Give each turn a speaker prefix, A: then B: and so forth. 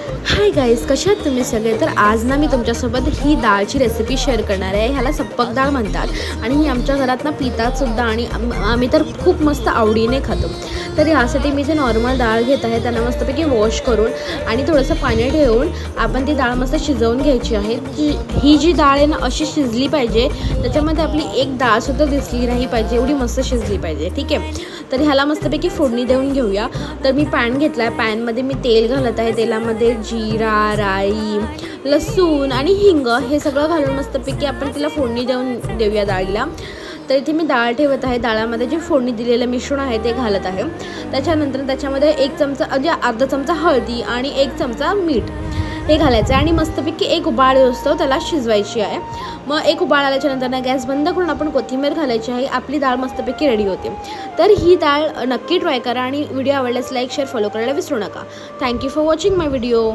A: Hi guys, कशा आहात तुम्ही सगळे? तर आज ना मी तुमच्यासोबत ही डाळची रेसिपी शेअर करणार आहे. ह्याला सप्पक डाळ म्हणतात आणि ही आमच्या घरात ना पितात सुद्धा आणि आम्ही तर खूप मस्त आवडीने खातो. तर यासाठी मी जे नॉर्मल डाळ घेत आहे त्यांना मस्तपैकी वॉश करून आणि थोडंसं पाणी ठेवून आपण ती डाळ मस्त शिजवून घ्यायची आहे. ही जी डाळ आहे ना अशी शिजली पाहिजे, त्याच्यामध्ये आपली एक डाळसुद्धा दिसली नाही पाहिजे, एवढी मस्त शिजली पाहिजे. ठीक आहे, तर ह्याला मस्तपैकी फोडणी देऊन घेऊया. तर मी पॅन घेतला आहे, पॅनमध्ये मी तेल घालत आहे. तेलामध्ये जिरा, राई, लसूण आणि हिंग हे सगळं घालून मस्तपैकी आपण तिला फोडणी देऊया डाळीला. तर इथे मी डाळ ठेवत आहे. डाळामध्ये जे फोडणी दिलेलं मिश्रण आहे ते घालत आहे. त्याच्यानंतर त्याच्यामध्ये एक चमचा म्हणजे अर्धा चमचा हळदी आणि एक चमचा मीठ हे घालायचं आहे आणि मस्तपैकी एक उबाळ असतो त्याला शिजवायची आहे. मग एक उबाळ आल्याच्यानंतर ना गॅस बंद करून आपण कोथिंबीर घालायची आहे. आपली डाळ मस्तपैकी रेडी होते. तर ही डाळ नक्की ट्राय करा आणि व्हिडिओ आवडल्यास लाईक, शेअर, फॉलो करायला विसरू नका. Thank you for watching my video.